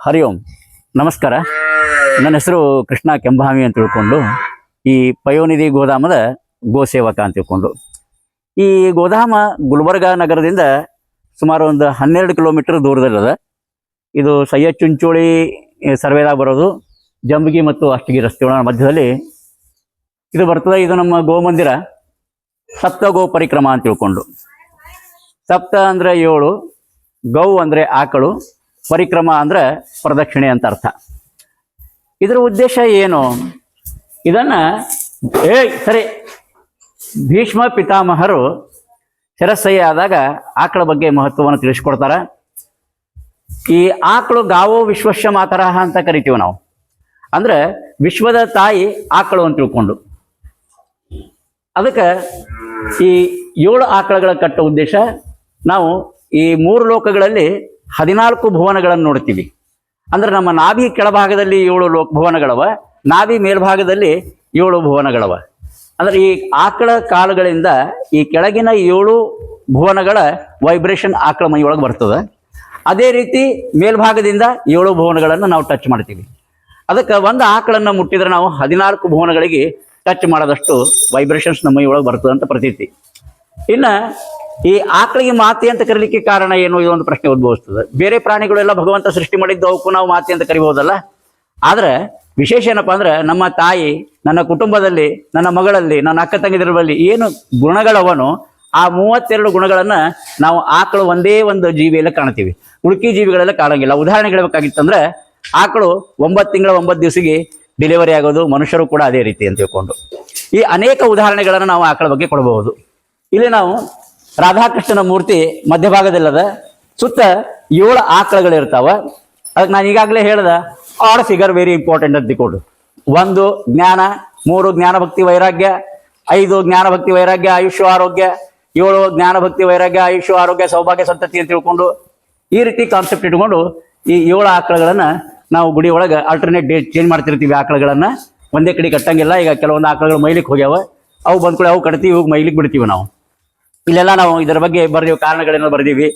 ಹರಿ ಓಂ ನಮಸ್ಕಾರ. ನನ್ನ ಹೆಸರು ಕೃಷ್ಣ ಕೆಂಭಾವಿ ಅಂತ ತಿಳ್ಕೊಂಡು ಈ ಪಯೋನಿಧಿ ಗೋಧಾಮದ ಗೋಸೇವಕ ಅಂತ ತಿಳ್ಕೊಂಡು ಈ ಗೋಧಾಮ ಗುಲ್ಬರ್ಗ ನಗರದಿಂದ ಸುಮಾರು ಒಂದು 12 ಕಿಲೋಮೀಟರ್ ದೂರದಲ್ಲದ. ಇದು ಸಯ್ಯದ್ ಚುಂಚೋಳಿ ಸರ್ವೇದಾಗ ಬರೋದು, ಜಂಬಗಿ ಮತ್ತು ಅಷ್ಟಗಿ ರಸ್ತೆಗಳ ಮಧ್ಯದಲ್ಲಿ ಇದು ಬರ್ತದೆ. ಇದು ನಮ್ಮ ಗೋಮಂದಿರ ಸಪ್ತ ಗೋ ಪರಿಕ್ರಮ ಅಂತ ತಿಳ್ಕೊಂಡು. ಸಪ್ತ ಅಂದರೆ 7, ಗೌ ಅಂದರೆ ಆಕಳು, ಪರಿಕ್ರಮ ಅಂದರೆ ಪ್ರದಕ್ಷಿಣೆ ಅಂತ ಅರ್ಥ. ಇದರ ಉದ್ದೇಶ ಏನು? ಇದನ್ನು ಸರಿ ಭೀಷ್ಮ ಪಿತಾಮಹರು ಶಿರಸ್ಸಯ್ಯ ಆದಾಗ ಆಕಳ ಬಗ್ಗೆ ಮಹತ್ವವನ್ನು ತಿಳಿಸ್ಕೊಡ್ತಾರೆ. ಈ ಆಕಳು ಗಾವೋ ವಿಶ್ವಸ್ಯ ಮಾತರಹ ಅಂತ ಕರಿತೀವಿ ನಾವು. ಅಂದ್ರೆ ವಿಶ್ವದ ತಾಯಿ ಆಕಳು ಅಂತ ತಿಳ್ಕೊಂಡು ಅದಕ್ಕೆ ಈ 7 ಆಕಳುಗಳ ಕಟ್ಟೋ ಉದ್ದೇಶ. ನಾವು ಈ 3 ಲೋಕಗಳಲ್ಲಿ 14 ಭುವನಗಳನ್ನು ನೋಡ್ತೀವಿ. ಅಂದ್ರೆ ನಮ್ಮ ನಾಭಿ ಕೆಳಭಾಗದಲ್ಲಿ 7 ಭುವನಗಳವ, ನಾಭಿ ಮೇಲ್ಭಾಗದಲ್ಲಿ 7 ಭುವನಗಳವ. ಅಂದ್ರೆ ಈ ಆಕಳ ಕಾಲುಗಳಿಂದ ಈ ಕೆಳಗಿನ 7 ಭುವನಗಳ ವೈಬ್ರೇಷನ್ ಆಕಳ ಮೈಯೊಳಗೆ ಬರ್ತದೆ. ಅದೇ ರೀತಿ ಮೇಲ್ಭಾಗದಿಂದ 7 ಭುವನಗಳನ್ನು ನಾವು ಟಚ್ ಮಾಡ್ತೀವಿ. ಅದಕ್ಕೆ ಒಂದು ಆಕಳನ್ನು ಮುಟ್ಟಿದ್ರೆ ನಾವು 14 ಭುವನಗಳಿಗೆ ಟಚ್ ಮಾಡೋದಷ್ಟು ವೈಬ್ರೇಷನ್ಸ್ ನಮ್ಮ ಮೈಯೊಳಗೆ ಬರ್ತದೆ ಅಂತ ಪ್ರತೀತಿ. ಇನ್ನು ಈ ಆಕಳಿಗೆ ಮಾತೆ ಅಂತ ಕರೀಲಿಕ್ಕೆ ಕಾರಣ ಏನು? ಇದೊಂದು ಪ್ರಶ್ನೆ ಉದ್ಭವಿಸ್ತದೆ. ಬೇರೆ ಪ್ರಾಣಿಗಳೆಲ್ಲ ಭಗವಂತ ಸೃಷ್ಟಿ ಮಾಡಿದ್ದು ಅವಕ್ಕೂ ನಾವು ಮಾತೆ ಅಂತ ಕರಿಬಹುದಲ್ಲ. ಆದ್ರೆ ವಿಶೇಷ ಏನಪ್ಪಾ ಅಂದ್ರೆ ನಮ್ಮ ತಾಯಿ, ನನ್ನ ಕುಟುಂಬದಲ್ಲಿ, ನನ್ನ ಮಗಳಲ್ಲಿ, ನನ್ನ ಅಕ್ಕ ತಂಗಿದರಲ್ಲಿ ಏನು ಗುಣಗಳವನು ಆ 32 ಗುಣಗಳನ್ನ ನಾವು ಆಕಳು ಒಂದೇ ಒಂದು ಜೀವಿಯಲ್ಲೇ ಕಾಣ್ತೀವಿ, ಉಳುಕಿ ಜೀವಿಗಳೆಲ್ಲ ಕಾಣಂಗಿಲ್ಲ. ಉದಾಹರಣೆ ಹೇಳ್ಬೇಕಾಗಿತ್ತಂದ್ರೆ ಆಕಳು 9 ತಿಂಗಳ 9 ದಿವಸಿಗೆ ಡೆಲಿವರಿ ಆಗೋದು, ಮನುಷ್ಯರು ಕೂಡ ಅದೇ ರೀತಿ ಅಂತ ತಿಳ್ಕೊಂಡು ಈ ಅನೇಕ ಉದಾಹರಣೆಗಳನ್ನು ನಾವು ಆಕಳ ಬಗ್ಗೆ ಕೊಡಬಹುದು. ಇಲ್ಲಿ ನಾವು ರಾಧಾಕೃಷ್ಣನ ಮೂರ್ತಿ ಮಧ್ಯಭಾಗದಲ್ಲದ, ಸುತ್ತ 7 ಆಕಳುಗಳಿರ್ತಾವ. ಅದಕ್ಕೆ ನಾನು ಈಗಾಗಲೇ ಹೇಳ್ದ ಆರ್ ಫಿಗರ್ ವೆರಿ ಇಂಪಾರ್ಟೆಂಟ್ ಅಂತ ತಿಳ್ಕೊಂಡು. 1 ಜ್ಞಾನ, 3 ಜ್ಞಾನ ಭಕ್ತಿ ವೈರಾಗ್ಯ, 5 ಜ್ಞಾನ ಭಕ್ತಿ ವೈರಾಗ್ಯ ಆಯುಷ್ಯ ಆರೋಗ್ಯ, 7 ಜ್ಞಾನ ಭಕ್ತಿ ವೈರಾಗ್ಯ ಆಯುಷ್ಯ ಆರೋಗ್ಯ ಸೌಭಾಗ್ಯ ಸಂತತಿ ಅಂತ ತಿಳ್ಕೊಂಡು ಈ ರೀತಿ ಕಾನ್ಸೆಪ್ಟ್ ಇಟ್ಕೊಂಡು ಈ 7 ಆಕಳುಗಳನ್ನ ನಾವು ಗುಡಿ ಒಳಗೆ ಆಲ್ಟರ್ನೇಟ್ ಡೇಟ್ ಚೇಂಜ್ ಮಾಡ್ತಿರ್ತೀವಿ. ಆಕಳುಗಳನ್ನ ಒಂದೇ ಕಡೆ ಕಟ್ಟಂಗಿಲ್ಲ. ಈಗ ಕೆಲವೊಂದು ಆಕಳುಗಳು ಮೈಲಿಕ್ಕೆ ಹೋಗ್ಯಾವ, ಅವು ಬಂದ್ಕೊಳ್ಳಿ ಅವು ಕಟ್ತೀವಿ, ಇವಾಗ ಮೈಲಿಕ್ಕೆ ಬಿಡ್ತೀವಿ ನಾವು. ಇಲ್ಲೆಲ್ಲ ನಾವು ಇದರ ಬಗ್ಗೆ ಬರ್ದೀವಿ, ಕಾರಣಗಳನ್ನ ಬರ್ದೀವಿ.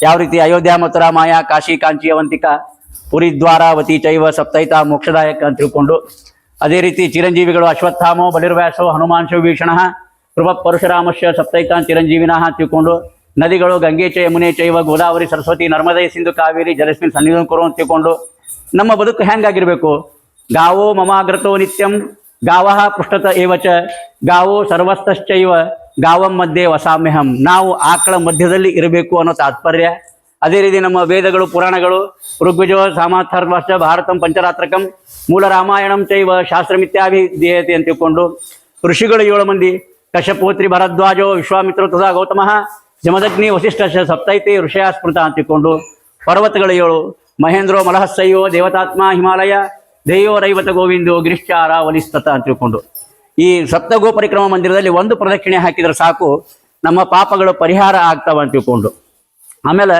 ಯಾವ ರೀತಿ ಅಯೋಧ್ಯ ಮಥುರ ಮಾಯಾ ಕಾಶಿ ಕಾಂಚಿ ಅವಂತಿಕ ಪುರಿ ದ್ವಾರಾವತಿ ಚೈವ ಸಪ್ತೈತ ಮೋಕ್ಷದಾಯಕ ಅಂತ ತಿಳ್ಕೊಂಡು. ಅದೇ ರೀತಿ ಚಿರಂಜೀವಿಗಳು ಅಶ್ವತ್ಥಾಮೋ ಬಲಿರ್ವ್ಯಾಸೋ ಹನುಮಾಂಶೋ ಭೀಷಣ ಕೃಪ ಪರಶುರಾಮಶ್ಯ ಸಪ್ತೈತ ಚಿರಂಜೀವಿನಃ ಅಂತ ತಿಳ್ಕೊಂಡು. ನದಿಗಳು ಗಂಗೆ ಚ ಯಮುನೆ ಚೈವ ಗೋದಾವರಿ ಸರಸ್ವತಿ ನರ್ಮದೆ ಸಿಂಧು ಕಾವೇರಿ ಜಲಸ್ಮಿನ್ ಸನ್ನಿಧಾನ ಕೊರು ಅಂತ ತಿಳ್ಕೊಂಡು ನಮ್ಮ ಬದುಕು ಹೆಂಗಾಗಿರ್ಬೇಕು? ಗಾವೋ ಮಮಾಗ್ರತೋ ನಿತ್ಯಂ ಗಾವಃ ಪೃಷ್ಠತ ಏವಚ ಗಾವೋ ಸರ್ವಸ್ತಶ್ಚೈವ ಗಾವಂ ಮಧ್ಯೆ ವಸಾಮ್ಯಹಂ. ನಾವು ಆಕಳ ಮಧ್ಯದಲ್ಲಿ ಇರಬೇಕು ಅನ್ನೋ ತಾತ್ಪರ್ಯ. ಅದೇ ರೀತಿ ನಮ್ಮ ವೇದಗಳು, ಪುರಾಣಗಳು ಋಗ್ವೇಜೋ ಸಾಮಾರ್ಥರ್ವಶ್ಚ ಭಾರತಂ ಪಂಚರಾತ್ರಕಂ ಮೂಲ ರಾಮಾಯಣಂ ಚೈವ ಶಾಸ್ತ್ರಮಿತ್ಯಾಭಿಧೀಯತೆ ಅಂತ ತಿಳ್ಕೊಂಡು. ಋಷಿಗಳು 7 ಮಂದಿ, ಕಶ್ಯಪೋತ್ರಿ ಭರದ್ವಾಜೋ ವಿಶ್ವಾಮಿತ್ರ ತಥಾ ಗೌತಮಃ ಜಮದಗ್ನಿ ವಸಿಷ್ಠ ಸಪ್ತೈತೆ ಋಷಯ ಸ್ಮೃತ ಅಂತ ತಿಳ್ಕೊಂಡು. ಪರ್ವತಗಳು 7, ಮಹೇಂದ್ರೋ ಮಲಹಸ್ಸಯ್ಯೋ ದೇವತಾತ್ಮ ಹಿಮಾಲಯ ದೇಯೋ ರೈವತ ಗೋವಿಂದೋ ಗಿರಿಶ್ಚಾರ ವಲಿಸ್ತತ ಅಂತ ತಿಳ್ಕೊಂಡು. ಈ ಸಪ್ತಗೋ ಪರಿಕ್ರಮ ಮಂದಿರದಲ್ಲಿ 1 ಪ್ರದಕ್ಷಿಣೆ ಹಾಕಿದ್ರೆ ಸಾಕು, ನಮ್ಮ ಪಾಪಗಳು ಪರಿಹಾರ ಆಗ್ತಾವ ಅಂತ ತಿಳ್ಕೊಂಡು. ಆಮೇಲೆ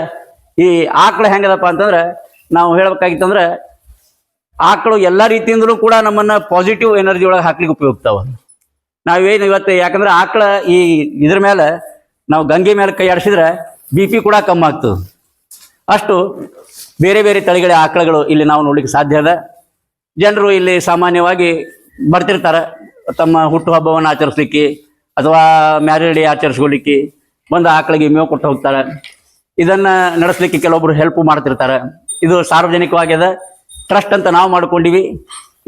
ಈ ಆಕಳು ಹೆಂಗದಪ್ಪ ಅಂತಂದ್ರೆ ನಾವು ಹೇಳ್ಬೇಕಾಗಿತ್ತಂದ್ರೆ ಆಕಳು ಎಲ್ಲ ರೀತಿಯಿಂದಲೂ ಕೂಡ ನಮ್ಮನ್ನ ಪಾಸಿಟಿವ್ ಎನರ್ಜಿ ಒಳಗೆ ಹಾಕ್ಲಿಕ್ಕೆ ಉಪಯೋಗ್ತಾವ. ನಾವೇನು ಇವತ್ತು ಯಾಕಂದ್ರೆ ಆಕಳ ಈ ಇದ್ರ ಮೇಲೆ ನಾವು ಗಂಗೆ ಮೇಲೆ ಕೈ ಆಡಿಸಿದ್ರೆ BP ಕೂಡ ಕಮ್ಮಿ ಆಗ್ತದೆ. ಅಷ್ಟು ಬೇರೆ ಬೇರೆ ತಳಿಗಳ ಆಕಳುಗಳು ಇಲ್ಲಿ ನಾವು ನೋಡ್ಲಿಕ್ಕೆ ಸಾಧ್ಯ ಅದ. ಜನರು ಇಲ್ಲಿ ಸಾಮಾನ್ಯವಾಗಿ ಬರ್ತಿರ್ತಾರೆ ತಮ್ಮ ಹುಟ್ಟುಹಬ್ಬವನ್ನು ಆಚರಿಸ್ಲಿಕ್ಕೆ ಅಥವಾ ಮ್ಯಾರೇಜ್ ಡೇ ಆಚರಿಸ್ಕೊಳ್ಳಿಕ್ಕೆ ಬಂದು ಆಕಳಿಗೆ ಮೇವು ಕೊಟ್ಟು ಹೋಗ್ತಾರೆ. ಇದನ್ನ ನಡೆಸಲಿಕ್ಕೆ ಕೆಲವೊಬ್ರು ಹೆಲ್ಪ್ ಮಾಡ್ತಿರ್ತಾರೆ. ಇದು ಸಾರ್ವಜನಿಕವಾಗ್ಯದ, ಟ್ರಸ್ಟ್ ಅಂತ ನಾವು ಮಾಡ್ಕೊಂಡಿವಿ.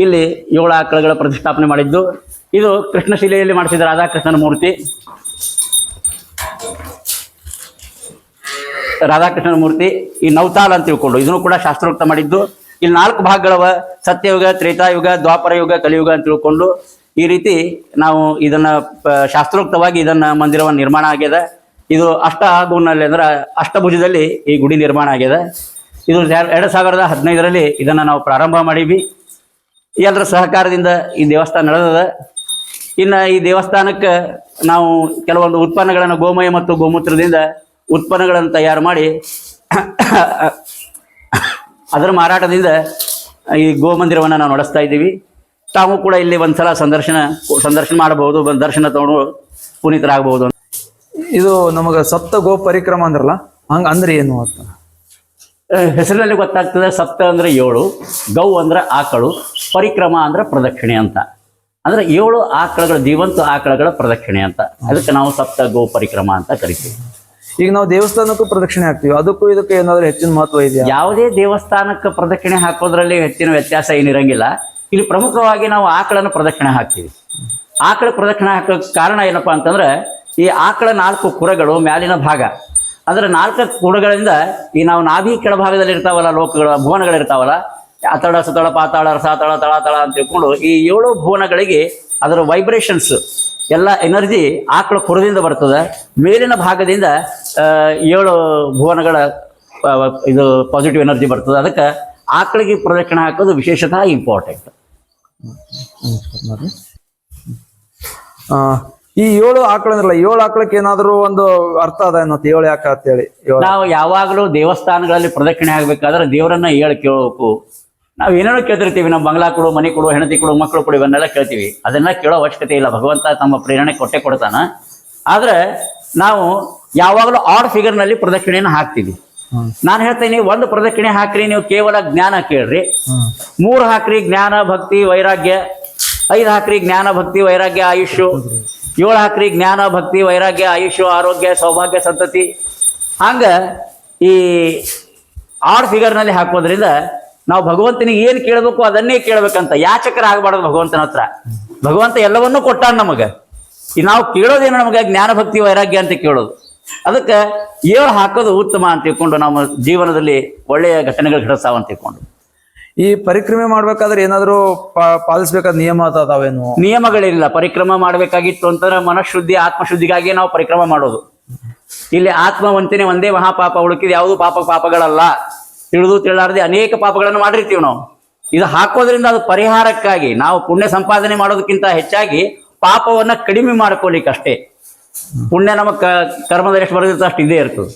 ಇಲ್ಲಿ 7 ಆಕಳುಗಳ ಪ್ರತಿಷ್ಠಾಪನೆ ಮಾಡಿದ್ದು. ಇದು ಕೃಷ್ಣಶಿಲೆಯಲ್ಲಿ ಮಾಡಿಸಿದ ರಾಧಾಕೃಷ್ಣನ ಮೂರ್ತಿ. ರಾಧಾಕೃಷ್ಣನ ಮೂರ್ತಿ ಈ ನವತಾಲ್ ಅಂತ ತಿಳ್ಕೊಂಡು ಇದನ್ನು ಕೂಡ ಶಾಸ್ತ್ರೋಕ್ತ ಮಾಡಿದ್ದು. ಇಲ್ಲಿ 4 ಭಾಗಗಳವ: ಸತ್ಯಯುಗ, ತ್ರೇತಾಯುಗ, ದ್ವಾಪರ ಯುಗ, ಕಲಿಯುಗ ಅಂತ ತಿಳ್ಕೊಂಡು. ಈ ರೀತಿ ನಾವು ಇದನ್ನ ಶಾಸ್ತ್ರೋಕ್ತವಾಗಿ ಇದನ್ನ ಮಂದಿರವನ್ನು ನಿರ್ಮಾಣ ಆಗ್ಯದ. ಇದು ಅಷ್ಟಗುನಲ್ಲಿ ಅಂದ್ರೆ ಅಷ್ಟಭುಜದಲ್ಲಿ ಈ ಗುಡಿ ನಿರ್ಮಾಣ ಆಗ್ಯದ. ಇದು 2015ರಲ್ಲಿ ಇದನ್ನ ನಾವು ಪ್ರಾರಂಭ ಮಾಡೀವಿ. ಎಲ್ಲರ ಸಹಕಾರದಿಂದ ಈ ದೇವಸ್ಥಾನ ನಡೆದದ. ಇನ್ನು ಈ ದೇವಸ್ಥಾನಕ್ಕೆ ನಾವು ಕೆಲವೊಂದು ಉತ್ಪನ್ನಗಳನ್ನು ಗೋಮಯ ಮತ್ತು ಗೋಮೂತ್ರದಿಂದ ಉತ್ಪನ್ನಗಳನ್ನು ತಯಾರು ಮಾಡಿ ಅದರ ಮಾರಾಟದಿಂದ ಈ ಗೋಮಂದಿರವನ್ನು ನಾವು ನಡೆಸ್ತಾ ಇದ್ದೀವಿ. ತಾವು ಕೂಡ ಇಲ್ಲಿ ಒಂದ್ಸಲ ಸಂದರ್ಶನ ಮಾಡಬಹುದು, ಒಂದು ದರ್ಶನ ತಗೊಂಡು ಪುನೀತರಾಗಬಹುದು. ಇದು ನಮಗೆ ಸಪ್ತ ಗೋ ಪರಿಕ್ರಮ ಅಂದ್ರಲ್ಲ, ಹಂಗ ಅಂದ್ರೆ ಏನು ಅಂತ? ಹೆಸರಿನಲ್ಲಿ ಗೊತ್ತಾಗ್ತದೆ. ಸಪ್ತ ಅಂದ್ರೆ 7, ಗೌ ಅಂದ್ರೆ ಆಕಳು, ಪರಿಕ್ರಮ ಅಂದ್ರೆ ಪ್ರದಕ್ಷಿಣೆ ಅಂತ. ಅಂದ್ರೆ 7 ಆಕಳಗಳ, ಜೀವಂತ ಆಕಳಗಳ ಪ್ರದಕ್ಷಿಣೆ ಅಂತ. ಅದಕ್ಕೆ ನಾವು ಸಪ್ತ ಗೋ ಪರಿಕ್ರಮ ಅಂತ ಕರಿತೀವಿ. ಈಗ ನಾವು ದೇವಸ್ಥಾನಕ್ಕೂ ಪ್ರದಕ್ಷಿಣೆ ಹಾಕ್ತೀವಿ, ಅದಕ್ಕೂ ಇದಕ್ಕೂ ಏನಾದ್ರು ಹೆಚ್ಚಿನ ಮಹತ್ವ ಇದೆಯಾ? ಯಾವುದೇ ದೇವಸ್ಥಾನಕ್ಕೆ ಪ್ರದಕ್ಷಿಣೆ ಹಾಕೋದ್ರಲ್ಲಿ ಹೆಚ್ಚಿನ ವ್ಯತ್ಯಾಸ ಏನಿರಂಗಿಲ್ಲ. ಇಲ್ಲಿ ಪ್ರಮುಖವಾಗಿ ನಾವು ಆಕಳನ್ನು ಪ್ರದಕ್ಷಿಣೆ ಹಾಕ್ತೀವಿ. ಆಕಳ ಪ್ರದಕ್ಷಿಣೆ ಹಾಕೋಕ್ಕೆ ಕಾರಣ ಏನಪ್ಪಾ ಅಂತಂದ್ರೆ, ಈ ಆಕಳ 4 ಕುರಗಳು ಮ್ಯಾಲಿನ ಭಾಗ, ಅಂದ್ರೆ 4 ಕುರಗಳಿಂದ ಈ ನಾವು ನಾಭಿ ಕೆಳಭಾಗದಲ್ಲಿ ಇರ್ತಾವಲ್ಲ ಲೋಕಗಳು, ಭುವನಗಳಿರ್ತಾವಲ್ಲ, ಅತಳ ಸುತಳ ಪಾತಾಳ ರಸಾತಳ ತಳಾತಳ ಅಂತ ತಿಳ್ಕೊಂಡು ಈ 7 ಭುವನಗಳಿಗೆ ಅದರ ವೈಬ್ರೇಷನ್ಸ್ ಎಲ್ಲ ಎನರ್ಜಿ ಆಕಳ ಕುರದಿಂದ ಬರ್ತದೆ. ಮೇಲಿನ ಭಾಗದಿಂದ 7 ಭುವನಗಳ ಇದು ಪಾಸಿಟಿವ್ ಎನರ್ಜಿ ಬರ್ತದೆ. ಅದಕ್ಕೆ ಆಕಳಿಗೆ ಪ್ರದಕ್ಷಿಣೆ ಹಾಕೋದು ವಿಶೇಷತಃ ಇಂಪಾರ್ಟೆಂಟ್. ಈ 7 ಆಕಳ ಅಂದ್ರಲ್ಲ, 7 ಆಕಳಕ್ಕೆ ಏನಾದ್ರು ಒಂದು ಅರ್ಥ ಅದ ಏನೋ? 7 ಯಾಕೆ ಅಂತೇಳಿ ನಾವು ಯಾವಾಗಲೂ ದೇವಸ್ಥಾನಗಳಲ್ಲಿ ಪ್ರದಕ್ಷಿಣೆ ಆಗ್ಬೇಕಾದ್ರೆ ದೇವರನ್ನ 7 ಕೇಳಬೇಕು. ನಾವು ಏನೇನೋ ಕೇಳ್ತಿರ್ತೀವಿ, ನಮ್ಮ ಬಂಗ್ಲಾ ಕೊಡು, ಮನೆ ಕೊಡು, ಹೆಂಡತಿ ಕೊಡು, ಮಕ್ಕಳು ಕೊಡು, ಇವನ್ನೆಲ್ಲ ಕೇಳ್ತೀವಿ. ಅದನ್ನ ಕೇಳೋ ಅವಶ್ಯಕತೆ ಇಲ್ಲ, ಭಗವಂತ ತಮ್ಮ ಪ್ರೇರಣೆ ಕೊಟ್ಟೆ ಕೊಡ್ತಾನ. ಆದ್ರೆ ನಾವು ಯಾವಾಗಲೂ ಆಡ್ ಫಿಗರ್ನಲ್ಲಿ ಪ್ರದಕ್ಷಿಣೆಯನ್ನು ಹಾಕ್ತೀವಿ. ನಾನು ಹೇಳ್ತೀನಿ, 1 ಪ್ರದಕ್ಷಿಣೆ ಹಾಕ್ರಿ ನೀವು ಕೇವಲ ಜ್ಞಾನ ಕೇಳ್ರಿ, 3 ಹಾಕ್ರಿ ಜ್ಞಾನ ಭಕ್ತಿ ವೈರಾಗ್ಯ, 5 ಹಾಕ್ರಿ ಜ್ಞಾನ ಭಕ್ತಿ ವೈರಾಗ್ಯ ಆಯುಷ್, 7 ಹಾಕ್ರಿ ಜ್ಞಾನ ಭಕ್ತಿ ವೈರಾಗ್ಯ ಆಯುಷ್ ಆರೋಗ್ಯ ಸೌಭಾಗ್ಯ ಸಂತತಿ. ಹಂಗ ಈ ಆಡ್ ಫಿಗರ್ನಲ್ಲಿ ಹಾಕೋದ್ರಿಂದ ನಾವು ಭಗವಂತನಿಗೆ ಏನು ಕೇಳಬೇಕು ಅದನ್ನೇ ಕೇಳಬೇಕಂತ. ಯಾಚಕರ ಆಗಬಾರ್ದು ಭಗವಂತನ ಹತ್ರ. ಭಗವಂತ ಎಲ್ಲವನ್ನೂ ಕೊಟ್ಟಾನ ನಮಗೆ. ಈ ನಾವು ಕೇಳೋದೇನು ನಮಗೆ ಜ್ಞಾನ ಭಕ್ತಿ ವೈರಾಗ್ಯ ಅಂತ ಕೇಳೋದು. ಅದಕ್ಕೆ 7 ಹಾಕೋದು ಉತ್ತಮ ಅಂತ ತಿಳ್ಕೊಂಡು ನಮ್ಮ ಜೀವನದಲ್ಲಿ ಒಳ್ಳೆಯ ಘಟನೆಗಳು ಘಟಿಸ್ತಾವ ಅಂತ ತಿಳ್ಕೊಂಡು. ಈ ಪರಿಕ್ರಮೆ ಮಾಡ್ಬೇಕಾದ್ರೆ ಏನಾದ್ರು ಪಾಲಿಸ್ಬೇಕಾದ ನಿಯಮ ಅದಾವೇನು? ನಿಯಮಗಳಿಲ್ಲ. ಪರಿಕ್ರಮ ಮಾಡಬೇಕಾಗಿತ್ತು ಅಂತಂದ್ರೆ ಮನಃಶುದ್ಧಿ ಆತ್ಮಶುದ್ಧಿಗಾಗಿ ನಾವು ಪರಿಕ್ರಮ ಮಾಡೋದು. ಇಲ್ಲಿ ಆತ್ಮವಂತನೆ ಒಂದೇ ಮಹಾಪಾಪ, ಉಳುಕಿದ ಯಾವುದು ಪಾಪಗಳಲ್ಲ. ತಿಳಿದು ತಿಳಿಲಾರದೆ ಅನೇಕ ಪಾಪಗಳನ್ನು ಮಾಡಿರ್ತೀವಿ ನಾವು. ಇದು ಹಾಕೋದ್ರಿಂದ ಅದು ಪರಿಹಾರಕ್ಕಾಗಿ, ನಾವು ಪುಣ್ಯ ಸಂಪಾದನೆ ಮಾಡೋದಕ್ಕಿಂತ ಹೆಚ್ಚಾಗಿ ಪಾಪವನ್ನ ಕಡಿಮೆ ಮಾಡ್ಕೊಲಿಕ್ಕೆ ಅಷ್ಟೇ. ಪುಣ್ಯ ನಮ್ಮ ಕರ್ಮದಲ್ಲಿ ಎಷ್ಟು ಬರೆದಿರ್ತದೆ ಅಷ್ಟು ಇದೇ ಇರ್ತದೆ.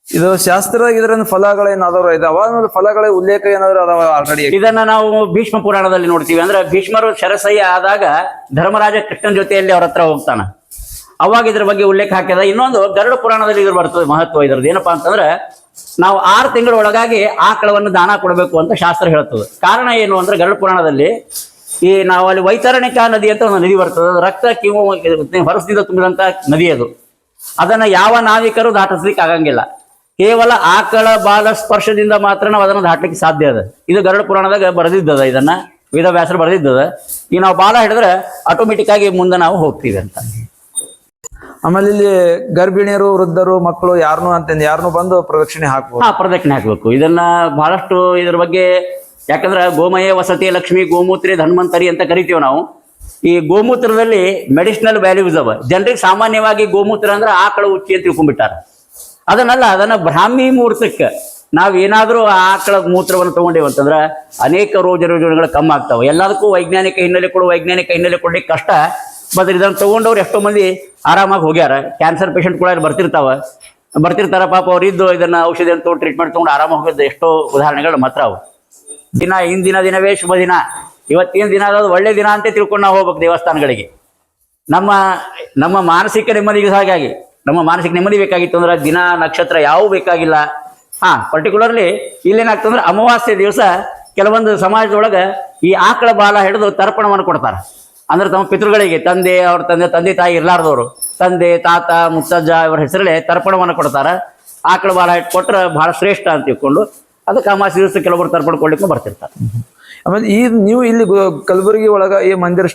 ಇದು ಶಾಸ್ತ್ರದಾಗ ಇದರಿಂದ ಫಲಗಳೇನಾದ್ರು ಇದಾವ? ಫಲಗಳ ಉಲ್ಲೇಖ ಏನಾದ್ರು ಅದಾವ ಆಲ್ರೆಡಿ? ಇದನ್ನ ನಾವು ಭೀಷ್ಮ ಪುರಾಣದಲ್ಲಿ ನೋಡ್ತೀವಿ. ಅಂದ್ರೆ ಭೀಷ್ಮರು ಶರಸಯ್ಯ ಆದಾಗ ಧರ್ಮರಾಜ ಕೃಷ್ಣನ ಜೊತೆಯಲ್ಲಿ ಅವ್ರ ಹತ್ರ ಹೋಗ್ತಾನ. ಅವಾಗ ಇದ್ರ ಬಗ್ಗೆ ಉಲ್ಲೇಖ ಹಾಕಿದ. ಇನ್ನೊಂದು ಗರುಡ ಪುರಾಣದಲ್ಲಿ ಇದ್ರ ಬರ್ತದೆ ಮಹತ್ವ. ಇದ್ರದ್ದು ಏನಪ್ಪಾ ಅಂತಂದ್ರೆ, ನಾವು 6 ತಿಂಗಳ ಒಳಗಾಗಿ ಆಕಳವನ್ನು ದಾನ ಕೊಡಬೇಕು ಅಂತ ಶಾಸ್ತ್ರ ಹೇಳ್ತದೆ. ಕಾರಣ ಏನು ಅಂದ್ರೆ, ಗರುಡ ಪುರಾಣದಲ್ಲಿ ಈ ನಾವು ಅಲ್ಲಿ ವೈತರಣಿಕಾ ನದಿ ಅಂತ ಒಂದು ನದಿ ಬರ್ತದೆ. ರಕ್ತ ಕಿವು ಹೊರಸದಿಂದ ತುಂಬಿದಂತ ನದಿ ಅದು. ಅದನ್ನ ಯಾವ ನಾವಿಕರು ದಾಟಿಸ್ಲಿಕ್ಕೆ ಆಗಂಗಿಲ್ಲ. ಕೇವಲ ಆಕಳ ಬಾಲ ಸ್ಪರ್ಶದಿಂದ ಮಾತ್ರ ನಾವು ಅದನ್ನು ದಾಟ್ಲಿಕ್ಕೆ ಸಾಧ್ಯ ಅದ. ಇದು ಗರುಡ ಪುರಾಣದಾಗ ಬರೆದಿದ್ದದ. ಇದನ್ನ ವೇದವ್ಯಾಸರು ಬರೆದಿದ್ದದ. ಈಗ ನಾವು ಬಾಲ ಹಿಡಿದ್ರೆ ಆಟೋಮೆಟಿಕ್ ಆಗಿ ಮುಂದೆ ನಾವು ಹೋಗ್ತೀವಿ ಅಂತ. ಆಮೇಲೆ ಇಲ್ಲಿ ಗರ್ಭಿಣಿಯರು, ವೃದ್ಧರು, ಮಕ್ಕಳು ಯಾರನ್ನು ಬಂದು ಪ್ರದಕ್ಷಿಣೆ ಹಾಕ್ಬೋದು? ಪ್ರದಕ್ಷಿಣೆ ಹಾಕ್ಬೇಕು. ಇದನ್ನ ಬಹಳಷ್ಟು ಇದ್ರ ಬಗ್ಗೆ, ಯಾಕಂದ್ರೆ ಗೋಮಯ ವಸತಿ ಲಕ್ಷ್ಮಿ ಗೋಮೂತ್ರಿ ಧನ್ವಂತರಿ ಅಂತ ಕರಿತೀವಿ ನಾವು. ಈ ಗೋಮೂತ್ರದಲ್ಲಿ ಮೆಡಿಸಿನಲ್ ವ್ಯಾಲ್ಯೂಸ್ ಅವ. ಜನರಿಗೆ ಸಾಮಾನ್ಯವಾಗಿ ಗೋಮೂತ್ರ ಅಂದ್ರೆ ಆಕಳ ಉಚ್ಚಿ ಅಂತ ತಿಳ್ಕೊಂಡ್ಬಿಟ್ಟಾರ. ಅದನ್ನ ಬ್ರಾಹ್ಮಿ ಮುಹೂರ್ತಕ್ಕೆ ನಾವ್ ಏನಾದ್ರೂ ಆಕಳ ಮೂತ್ರವನ್ನು ತಗೊಂಡೇವು ಅಂತಂದ್ರೆ ಅನೇಕ ರೋಗಗಳು ಕಮ್ಮಿ ಆಗ್ತಾವೆ. ಎಲ್ಲದಕ್ಕೂ ವೈಜ್ಞಾನಿಕ ಹಿನ್ನೆಲೆ ಕೊಡ್ಲಿಕ್ಕೆ ಕಷ್ಟ. ಬಟ್ ಇದನ್ನು ತಗೊಂಡವ್ರು ಎಷ್ಟೋ ಮಂದಿ ಆರಾಮಾಗಿ ಹೋಗ್ಯಾರ. ಕ್ಯಾನ್ಸರ್ ಪೇಷಂಟ್ ಕೂಡ ಬರ್ತಿರ್ತಾರ ಪಾಪ. ಅವ್ರು ಇದ್ದು ಇದನ್ನ ಔಷಧಿ ಅಂತ ಟ್ರೀಟ್ಮೆಂಟ್ ತಗೊಂಡು ಆರಾಮಾಗಿ ಹೋಗಿದ್ದು ಎಷ್ಟೋ ಉದಾಹರಣೆಗಳು ಮಾತ್ರ ಅವು. ಇಂದಿನ ದಿನವೇ ಶುಭ ದಿನ, ಇವತ್ತಿನ ದಿನ ಅದು ಒಳ್ಳೆ ದಿನ ಅಂತ ತಿಳ್ಕೊಂಡು ನಾವು ಹೋಗ್ಬೇಕು ದೇವಸ್ಥಾನಗಳಿಗೆ. ನಮ್ಮ ಮಾನಸಿಕ ನೆಮ್ಮದಿಗೆ ಹಾಗಾಗಿ, ನಮ್ಮ ಮಾನಸಿಕ ನೆಮ್ಮದಿ ಬೇಕಾಗಿತ್ತು ಅಂದ್ರೆ ದಿನ ನಕ್ಷತ್ರ ಯಾವೂ ಬೇಕಾಗಿಲ್ಲ. ಪರ್ಟಿಕ್ಯುಲರ್ಲಿ ಇಲ್ಲೇನಾಗ್ತಂದ್ರೆ ಅಮಾವಾಸ್ಯೆ ದಿವಸ ಕೆಲವೊಂದು ಸಮಾಜದೊಳಗೆ ಈ ಆಕಳ ಬಾಲ ಹಿಡಿದು ತರ್ಪಣವನ್ನು ಕೊಡ್ತಾರೆ. ಅಂದ್ರೆ ತಮ್ಮ ಪಿತೃಗಳಿಗೆ, ಅವ್ರ ತಂದೆ ತಾಯಿ ಇರ್ಲಾರ್ದವರು, ತಂದೆ ತಾತ ಮುತ್ತಜ್ಜ ಇವರ ಹೆಸರಲ್ಲೇ ತರ್ಪಣವನ್ನು ಕೊಡ್ತಾರೆ. ಆಕಳ ಬಾಲ ಇಟ್ಕೊಟ್ರೆ ಬಹಳ ಶ್ರೇಷ್ಠ ಅಂತ ತಿಳ್ಕೊಂಡು ಅದಕ್ಕೆ ಅಮಾವಾಸ್ಯೆ ದಿವಸ ಕೆಲವರು ತರ್ಪಣ ಕೊಡ್ಲಿಕ್ಕೆ ಬರ್ತಿರ್ತಾರೆ. ಆಮೇಲೆ ನೀವು ಇಲ್ಲಿ ಕಲಬುರಗಿ ಒಳಗ ಈ ಮಂದಿರ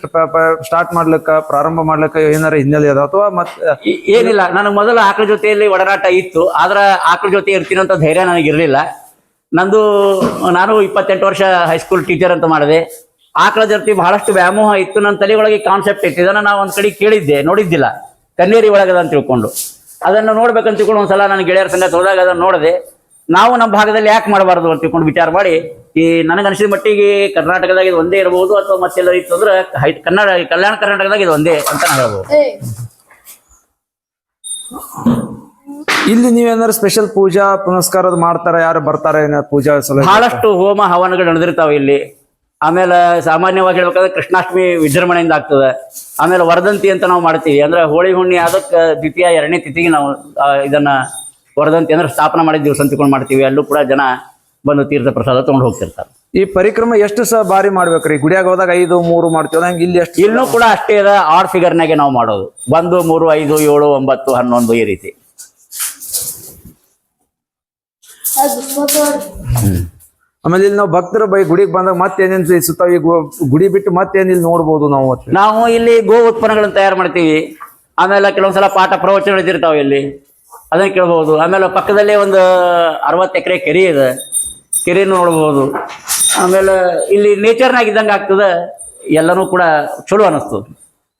ಸ್ಟಾರ್ಟ್ ಮಾಡ್ಲಿಕ್ಕ, ಪ್ರಾರಂಭ ಮಾಡ್ಲಿಕ್ಕ ಏನಾರ ಹಿನ್ನೆಲೆ ಅದ ಅಥವಾ ಮತ್ತೆ ಏನಿಲ್ಲ? ನನಗೆ ಮೊದಲು ಆಕಳ ಜೊತೆಯಲ್ಲಿ ಒಡನಾಟ ಇತ್ತು. ಆದ್ರೆ ಆಕಳ ಜೊತೆ ಇರ್ತೀನಿ ಅಂತ ಧೈರ್ಯ ನನಗಿರ್ಲಿಲ್ಲ. ನಾನು 28 ವರ್ಷ ಹೈಸ್ಕೂಲ್ ಟೀಚರ್ ಅಂತ ಮಾಡಿದೆ. ಆಕಳ ಜೊತೆ ಬಹಳಷ್ಟು ವ್ಯಾಮೋಹ ಇತ್ತು. ನನ್ನ ತಲೆ ಒಳಗೆ ಕಾನ್ಸೆಪ್ಟ್ ಇತ್ತು. ಇದನ್ನ ನಾವು ಒಂದ್ ಕಡೆ ಕೇಳಿದ್ದೆ, ನೋಡಿದ್ದಿಲ್ಲ. ಕನ್ನೇರಿ ಒಳಗದ ಅಂತ ತಿಳ್ಕೊಂಡು ಅದನ್ನು ನೋಡ್ಬೇಕಂತ ತಿಳ್ಕೊಂಡು ಒಂದ್ಸಲ ನನ್ನ ಗೆಳೆಯರ ಸಂಗತಿ ಹೋದಾಗ ಅದನ್ನು ನೋಡಿದೆ. ನಾವು ನಮ್ಮ ಭಾಗದಲ್ಲಿ ಯಾಕೆ ಮಾಡಬಾರ್ದು ಅಂತ ತಿಳ್ಕೊಂಡು ವಿಚಾರ ಮಾಡಿ, ಈ ನನಗನ್ಸಿದ ಮಟ್ಟಿಗೆ ಕರ್ನಾಟಕದಾಗ ಇದು ಒಂದೇ ಇರಬಹುದು ಅಥವಾ ಮತ್ತೆಲ್ಲ ಇತ್ತು ಅಂದ್ರೆ ಕಲ್ಯಾಣ ಕರ್ನಾಟಕದಾಗ ಇದು ಒಂದೇ ಅಂತ ಹೇಳ್ಬೋದು. ಇಲ್ಲಿ ನೀವೇನಾದ್ರು ಸ್ಪೆಷಲ್ ಪೂಜಾ ಪುನಸ್ಕಾರ ಮಾಡ್ತಾರ? ಯಾರು ಬರ್ತಾರೆ ಪೂಜಾ ಸಲ? ಬಹಳಷ್ಟು ಹೋಮ ಹವನಗಳು ನಡೆದಿರ್ತಾವೆ ಇಲ್ಲಿ. ಆಮೇಲೆ ಸಾಮಾನ್ಯವಾಗಿ ಹೇಳ್ಬೇಕಾದ್ರೆ ಕೃಷ್ಣಾಷ್ಟಮಿ ವಿಜೃಂಭಣೆಯಿಂದ ಆಗ್ತದೆ. ಆಮೇಲೆ ವರದಂತಿ ಅಂತ ನಾವು ಮಾಡ್ತೀವಿ. ಅಂದ್ರೆ ಹೋಳಿ ಹುಣ್ಣಿ ಅದಕ್ಕೆ ದ್ವಿತೀಯ 2ನೇ ತಿಥಿಗೆ ನಾವು ಇದನ್ನ ವರದಂತಿ ಅಂದ್ರೆ ಸ್ಥಾಪನೆ ಮಾಡಿದ ದಿವಸ ಅಂತ ತಿಳ್ಕೊಂಡು ಮಾಡ್ತೀವಿ. ಅಲ್ಲೂ ಕೂಡ ಜನ ಬಂದು ತೀರ್ಥ ಪ್ರಸಾದ ತೊಗೊಂಡು ಹೋಗ್ತಿರ್ತಾರೆ. ಈ ಪರಿಕ್ರಮ ಎಷ್ಟು ಬಾರಿ ಮಾಡ್ಬೇಕ್ರಿ? ಗುಡಿಯಾಗ ಹೋದಾಗ 5, 3 ಮಾಡ್ತೀವಿ, ಹಂಗೆ ಇಲ್ಲಿ ಎಷ್ಟು? ಇಲ್ಲೂ ಕೂಡ ಅಷ್ಟೇ ಇದೆ, ಆಡ್ ಫಿಗರ್ನಾಗೆ ನಾವು ಮಾಡೋದು. 1, 3, 5, 7, 9, 11 ಈ ರೀತಿ. ಆಮೇಲೆ ಇಲ್ಲಿ ನಾವು ಭಕ್ತರ ಗುಡಿಗೆ ಬಂದಾಗ ಮತ್ತೆ ಏನೇನ್ ಸುತ್ತ ಈ ಗುಡಿ ಬಿಟ್ಟು ಮತ್ತೇನ್ ಇಲ್ಲಿ ನೋಡ್ಬೋದು ನಾವು? ನಾವು ಇಲ್ಲಿ ಗೋ ಉತ್ಪನ್ನಗಳನ್ನು ತಯಾರು ಮಾಡ್ತೀವಿ. ಆಮೇಲೆ ಕೆಲವೊಂದ್ಸಲ ಪಾಠ ಪ್ರವಚನಗಳು ಇರ್ತಾವೆ ಇಲ್ಲಿ, ಅದನ್ನ ಕೇಳ್ಬೋದು. ಆಮೇಲೆ ಪಕ್ಕದಲ್ಲೇ ಒಂದು 60 ಎಕರೆ ಕೆರೆ ಇದೆ, ಕೆರೆ ನೋಡ್ಬೋದು. ಆಮೇಲೆ ಇಲ್ಲಿ ನೇಚರ್ನಾಗ ಇದ್ದಂಗೆ ಆಗ್ತದೆ, ಎಲ್ಲನೂ ಕೂಡ ಚಲೋ ಅನಿಸ್ತದೆ.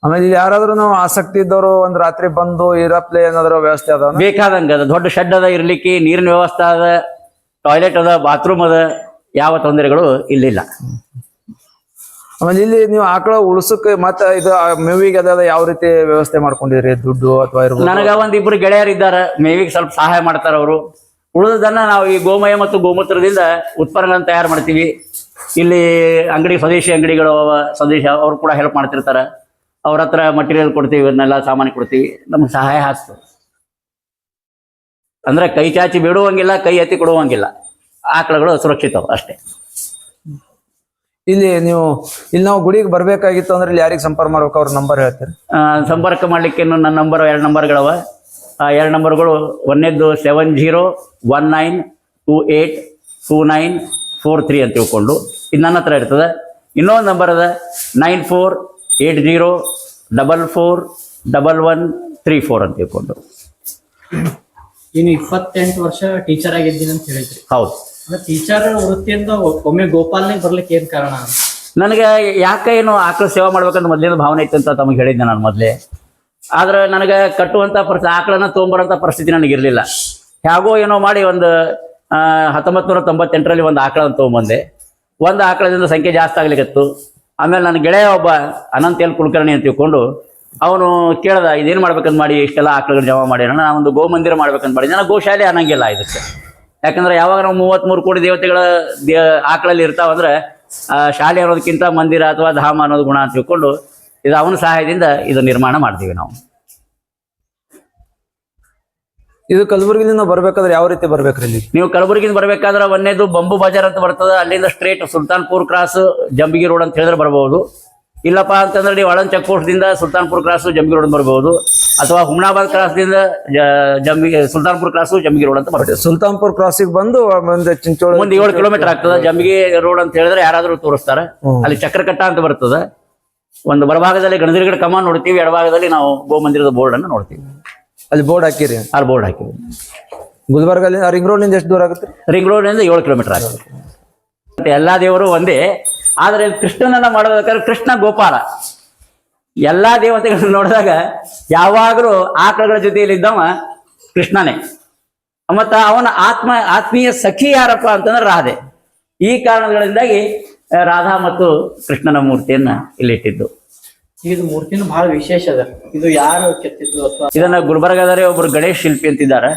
ಆಮೇಲೆ ಇಲ್ಲಿ ಯಾರಾದ್ರೂ ಆಸಕ್ತಿ ಇದ್ದವರು ಒಂದ್ ರಾತ್ರಿ ಬಂದು ಇರಪ್ಲೆ ಏನಾದ್ರು ವ್ಯವಸ್ಥೆ ಅದ? ಬೇಕಾದಂಗೆ ಅದ, ದೊಡ್ಡ ಶೆಡ್ ಅದ, ಇರ್ಲಿಕ್ಕೆ ನೀರಿನ ವ್ಯವಸ್ಥೆ ಅದ, ಟಾಯ್ಲೆಟ್ ಅದ, ಬಾತ್ರೂಮ್ ಅದ, ಯಾವ ತೊಂದರೆಗಳು ಇಲ್ಲಿಲ್ಲ. ಆಮೇಲೆ ಇಲ್ಲಿ ನೀವು ಆಕಳ ಉಳಿಸಕ್ಕೆ ಮತ್ತೆ ಇದು ಮೇವಿಗೆ ಅದ ಯಾವ ರೀತಿ ವ್ಯವಸ್ಥೆ ಮಾಡ್ಕೊಂಡಿದ್ರಿ? ದುಡ್ಡು ಅಥವಾ ಇರ್ಬೋದು? ನನಗ ಒಂದಿಬ್ರು ಗೆಳೆಯರು ಇದ್ದಾರೆ, ಮೇವಿಗೆ ಸ್ವಲ್ಪ ಸಹಾಯ ಮಾಡ್ತಾರ ಅವರು. ಉಳಿದದನ್ನ ನಾವು ಈ ಗೋಮಯ ಮತ್ತು ಗೋಮೂತ್ರದಿಂದ ಉತ್ಪನ್ನಗಳನ್ನು ತಯಾರು ಮಾಡ್ತೀವಿ. ಇಲ್ಲಿ ಅಂಗಡಿ, ಸ್ವದೇಶಿ ಅಂಗಡಿಗಳು ಸ್ವದೇಶಿ ಅವರು ಕೂಡ ಹೆಲ್ಪ್ ಮಾಡ್ತಿರ್ತಾರೆ. ಅವ್ರ ಹತ್ರ ಮಟೀರಿಯಲ್ ಕೊಡ್ತೀವಿ, ಇವನ್ನೆಲ್ಲ ಸಾಮಾನು ಕೊಡ್ತೀವಿ, ನಮ್ಗೆ ಸಹಾಯ ಆಗ್ತದೆ. ಅಂದ್ರೆ ಕೈ ಚಾಚಿ ಬಿಡುವಂಗಿಲ್ಲ, ಕೈ ಎತ್ತಿ ಕೊಡುವಂಗಿಲ್ಲ, ಆಕಳಗಳು ಸುರಕ್ಷಿತ ಅಷ್ಟೇ. ಇಲ್ಲಿ ನಾವು ಗುಡಿಗೆ ಬರ್ಬೇಕಾಗಿತ್ತು ಅಂದ್ರೆ ಇಲ್ಲಿ ಯಾರಿಗೆ ಸಂಪರ್ಕ ಮಾಡ್ಬೇಕು? ಅವ್ರ ನಂಬರ್ ಹೇಳ್ತೀರಿ? ಸಂಪರ್ಕ ಮಾಡ್ಲಿಕ್ಕೆ ನನ್ನ ನಂಬರ್ 2 ನಂಬರ್ಗಳವ. ಆ 2 ನಂಬರ್ಗಳು, ಒಂದೇದ್ದು 7019282943 ಅಂತ ತಿಳ್ಕೊಂಡು ಇದು ನನ್ನ ಹತ್ರ ಇರ್ತದೆ. ಇನ್ನೊಂದು ನಂಬರ್ ಅದ 9480441134 ಅಂತ ತಿಳ್ಕೊಂಡು. ಇನ್ನು 28 ವರ್ಷ ಟೀಚರ್ ಆಗಿದ್ದೀನಿ ಅಂತ ಹೇಳಿದ್ರಿ. ಹೌದು. ಟೀಚರ್ ವೃತ್ತಿಯಿಂದ ಒಮ್ಮೆ ಗೋಪಾಲನೆಗೆ ಬರ್ಲಿಕ್ಕೆ ಏನ್ ಕಾರಣ? ನನಗೆ ಯಾಕೆ ಏನು ಆಕಳ ಸೇವೆ ಮಾಡ್ಬೇಕಂತ ಮೊದಲಿನ ಭಾವನೆ ಇತ್ತು ಅಂತ ತಮಗೆ ಹೇಳಿದ್ದೆ ನಾನು ಮೊದಲೇ. ಆದ್ರೆ ನನಗೆ ಕಟ್ಟುವಂಥ ಆಕಳನ್ನ ತೊಗೊಂಬರೋಂಥ ಪರಿಸ್ಥಿತಿ ನನಗಿರಲಿಲ್ಲ. ಹೇಗೋ ಏನೋ ಮಾಡಿ ಒಂದು 1998ರಲ್ಲಿ ಒಂದು ಆಕಳನ್ನು ತೊಗೊಂಬಂದೆ. ಒಂದು ಆಕಳದಿಂದ ಸಂಖ್ಯೆ ಜಾಸ್ತಿ ಆಗ್ಲಿಕ್ಕಿತ್ತು. ಆಮೇಲೆ ನನ್ನ ಗೆಳೆಯ ಒಬ್ಬ ಅನಂತ್ ಎಲ್ ಕುಲಕರ್ಣಿ ಅಂತ ತಿಳ್ಕೊಂಡು ಅವನು ಕೇಳ್ದ, ಇದೇನು ಮಾಡ್ಬೇಕಂತ ಮಾಡಿ ಇಷ್ಟೆಲ್ಲ ಆಕಳಗಳು ಜಮಾ ಮಾಡಿ, ನಾನು ಒಂದು ಗೋ ಮಂದಿರ ಮಾಡ್ಬೇಕಂತ ಮಾಡಿ. ನನಗೆ ಗೋಶಾಲೆ ಅನ್ನಂಗಿಲ್ಲ ಇದಕ್ಕೆ. ಯಾಕಂದ್ರೆ ಯಾವಾಗ ನಾವು 33 ಕೋಟಿ ದೇವತೆಗಳ ಆಕಳಲ್ಲಿ ಇರ್ತಾವಂದ್ರೆ ಶಾಲೆ ಅನ್ನೋದಕ್ಕಿಂತ ಮಂದಿರ ಅಥವಾ ಧಾಮ ಅನ್ನೋದು ಗುಣ ಅಂತ ತಿಳ್ಕೊಂಡು ಇದು ಅವನ ಸಹಾಯದಿಂದ ಇದು ನಿರ್ಮಾಣ ಮಾಡ್ತೀವಿ ನಾವು. ಇದು ಕಲಬುರಗಿಯಿಂದ ಬರ್ಬೇಕಾದ್ರೆ ಯಾವ ರೀತಿ ಬರ್ಬೇಕ್ರಿ ಇಲ್ಲಿ? ನೀವು ಕಲಬುರಗಿಯಿಂದ ಬರ್ಬೇಕಾದ್ರೆ ಒಂದೇದು ಬಂಬು ಬಜಾರ್ ಅಂತ ಬರ್ತದೆ, ಅಲ್ಲಿಂದ straight Sultanpur cross Jambagi road ಅಂತ ಹೇಳಿದ್ರೆ ಬರ್ಬೋದು. ಇಲ್ಲಪ್ಪ ಅಂತಂದ್ರೆ ನೀವು ಆಳಂದ್ ಚೆಕ್ ಪೋಸ್ಟ್ದಿಂದ ಸುಲ್ತಾನ್ಪುರ್ ಕ್ರಾಸು ಜಂಬಗಿ ರೋಡ್ ಬರ್ಬೋದು, ಅಥವಾ ಹುಮ್ನಾಬಾದ್ ಕ್ರಾಸ್ದಿಂದ ಸುಲ್ತಾನ್ಪುರ್ ಕ್ರಾಸು ಜಂಬಗಿ ರೋಡ್ ಅಂತ ಬರ್ತದೆ. ಸುಲ್ತಾನ್ಪುರ್ ಕ್ರಾಸಿಗೆ ಬಂದು ಮುಂದೆ ಚಿಂಚೋಳಿ ಮುಂದೆ 7 ಕಿಲೋಮೀಟರ್ ಆಗ್ತದೆ. ಜಂಬಗಿ ರೋಡ್ ಅಂತ ಹೇಳಿದ್ರೆ ಯಾರಾದ್ರೂ ತೋರಿಸ್ತಾರೆ. ಅಲ್ಲಿ ಚಕ್ರಕಟ್ಟ ಅಂತ ಬರ್ತದೆ. ಒಂದು ಬಲಭಾಗದಲ್ಲಿ ಗಣದಿರಗಡ ಕಮಾನ್ ನೋಡ್ತೀವಿ, ಎಡಭಾಗದಲ್ಲಿ ನಾವು ಗೋ ಮಂದಿರದ ಬೋರ್ಡ್ ಅನ್ನು ನೋಡ್ತೀವಿ. ಅಲ್ಲಿ ಬೋರ್ಡ್ ಹಾಕಿರಿ? ಅಲ್ಲಿ ಬೋರ್ಡ್ ಹಾಕಿವಿ. ಗುಲ್ಬರ್ಗಲ್ಲಿ ರಿಂಗ್ ರೋಡ್ ನಿಂದ ಎಷ್ಟು ದೂರ ಆಗುತ್ತೆ? ರಿಂಗ್ ರೋಡ್ನಿಂದ 7 ಕಿಲೋಮೀಟರ್ ಆಗುತ್ತೆ. ಎಲ್ಲಾ ದೇವರು ಒಂದೇ. ಆದ್ರೆ ಕೃಷ್ಣನನ್ನ ಮಾಡೋದಕ್ಕಾದ್ರೆ ಕೃಷ್ಣ ಗೋಪಾಲ. ಎಲ್ಲಾ ದೇವತೆಗಳನ್ನ ನೋಡಿದಾಗ ಯಾವಾಗಲೂ ಆಕಳಗಳ ಜೊತೆಯಲ್ಲಿ ಇದ್ದವ ಕೃಷ್ಣನೇ. ಮತ್ತ ಅವನ ಆತ್ಮೀಯ ಸಖಿ ಯಾರಪ್ಪ ಅಂತಂದ್ರೆ ರಾಧೆ. ಈ ಕಾರಣಗಳಿಂದಾಗಿ ರಾಧಾ ಮತ್ತು ಕೃಷ್ಣನ ಮೂರ್ತಿಯನ್ನ ಇಲ್ಲಿಟ್ಟಿದ್ದು. ಇದು ಮೂರ್ತಿನೂ ಬಹಳ ವಿಶೇಷ ಅದ. ಇದು ಯಾರು ಕೆತ್ತಿದ್ದು ಅಥವಾ? ಇದನ್ನ ಗುಲ್ಬರ್ಗಾದರೆ ಒಬ್ರು ಗಣೇಶ್ ಶಿಲ್ಪಿ ಅಂತಿದ್ದಾರೆ,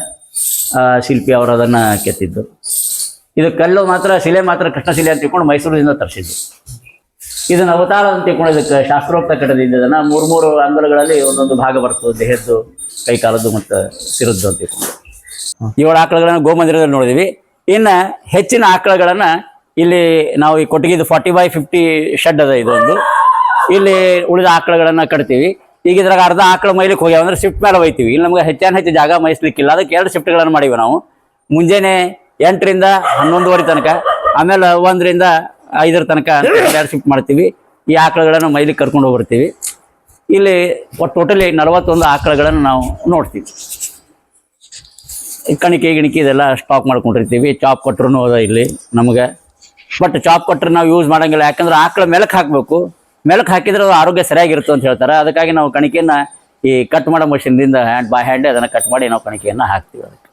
ಶಿಲ್ಪಿ ಅವರು ಅದನ್ನ ಕೆತ್ತಿದ್ದು. ಇದು ಕಲ್ಲು ಮಾತ್ರ, ಶಿಲೆ ಮಾತ್ರ ಕೃಷ್ಣ ಶಿಲೆ ಅಂತ ತಿಳ್ಕೊಂಡು ಮೈಸೂರಿನಿಂದ ತರಿಸಿದ್ದು. ಇದನ್ನ ಅವತಾರ ಅಂತ ತಿಳ್ಕೊಂಡು ಇದಕ್ಕೆ ಶಾಸ್ತ್ರೋಕ್ತ ಕಟ್ಟದಿದ್ದದನ್ನ 3 ಅಂಗಲಗಳಲ್ಲಿ ಒಂದೊಂದು ಭಾಗ ಬರ್ತದೆ, ದೇಹದ್ದು, ಕೈಕಾಲದ್ದು ಮತ್ತು ಸಿರದ್ದು ಅಂತ ತಿಳ್ಕೊಂಡು. 7 ಆಕಳಗಳನ್ನು ಗೋಮಂದಿರದಲ್ಲಿ ನೋಡಿದ್ವಿ. ಇನ್ನ ಹೆಚ್ಚಿನ ಆಕಳಗಳನ್ನ ಇಲ್ಲಿ ನಾವು ಈ ಕೊಟ್ಟಿಗೆದು 40x50 ಶೆಡ್ ಅದ ಇದೊಂದು. ಇಲ್ಲಿ ಉಳಿದ ಆಕಳಗಳನ್ನ ಕಟ್ತೀವಿ. ಈಗ ಇದ್ರಾಗ ಅರ್ಧ ಆಕಳ ಮೈಲಿಕ್ಕೆ ಹೋಗ್ಯಾವ ಅಂದ್ರೆ ಶಿಫ್ಟ್ ಮೇಲೆ ಹೋಗ್ತೀವಿ. ಇಲ್ಲಿ ನಮ್ಗೆ ಹೆಚ್ಚು ಜಾಗ ಮೈಸ್ಲಿಕ್ಕಿಲ್ಲ, ಅದಕ್ಕೆ 2 ಶಿಫ್ಟ್ಗಳನ್ನು ಮಾಡಿವಿ ನಾವು. ಮುಂಜಾನೆ 8ರಿಂದ 11:30 ತನಕ, ಆಮೇಲೆ 1ರಿಂದ 5 ತನಕ 2 ಶಿಫ್ಟ್ ಮಾಡ್ತೀವಿ. ಈ ಆಕಳಗಳನ್ನು ಮೈಲಿಕ್ಕೆ ಕರ್ಕೊಂಡು ಹೋಗ್ಬಿಡ್ತೀವಿ. ಇಲ್ಲಿ ಟೋಟಲಿ 41 ಆಕಳಗಳನ್ನು ನಾವು ನೋಡ್ತೀವಿ. ಕಣಿಕೆ ಇದೆಲ್ಲ ಸ್ಟಾಕ್ ಮಾಡ್ಕೊಂಡಿರ್ತೀವಿ. ಚಾಪ್ ಕೊಟ್ಟರು ಅದ ಇಲ್ಲಿ ನಮಗೆ. ಬಟ್ ಚಾಪ್ ಕೊಟ್ಟರೆ ನಾವು ಯೂಸ್ ಮಾಡಂಗಿಲ್ಲ, ಯಾಕಂದ್ರೆ ಆಕಳ ಮೆಲಕ್ ಹಾಕಬೇಕು. ಮೆಲಕ್ ಹಾಕಿದ್ರೆ ಅದು ಆರೋಗ್ಯ ಸರಿಯಾಗಿರುತ್ತೆ ಅಂತ ಹೇಳ್ತಾರೆ. ಅದಕ್ಕಾಗಿ ನಾವು ಕಣಿಕೆಯನ್ನು ಈ ಕಟ್ ಮಾಡೋ ಮಷಿನ್ದಿಂದ ಬೈ ಹ್ಯಾಂಡ್ ಅದನ್ನು ಕಟ್ ಮಾಡಿ ನಾವು ಕಣಿಕೆಯನ್ನು ಹಾಕ್ತೀವಿ ಅದಕ್ಕೆ.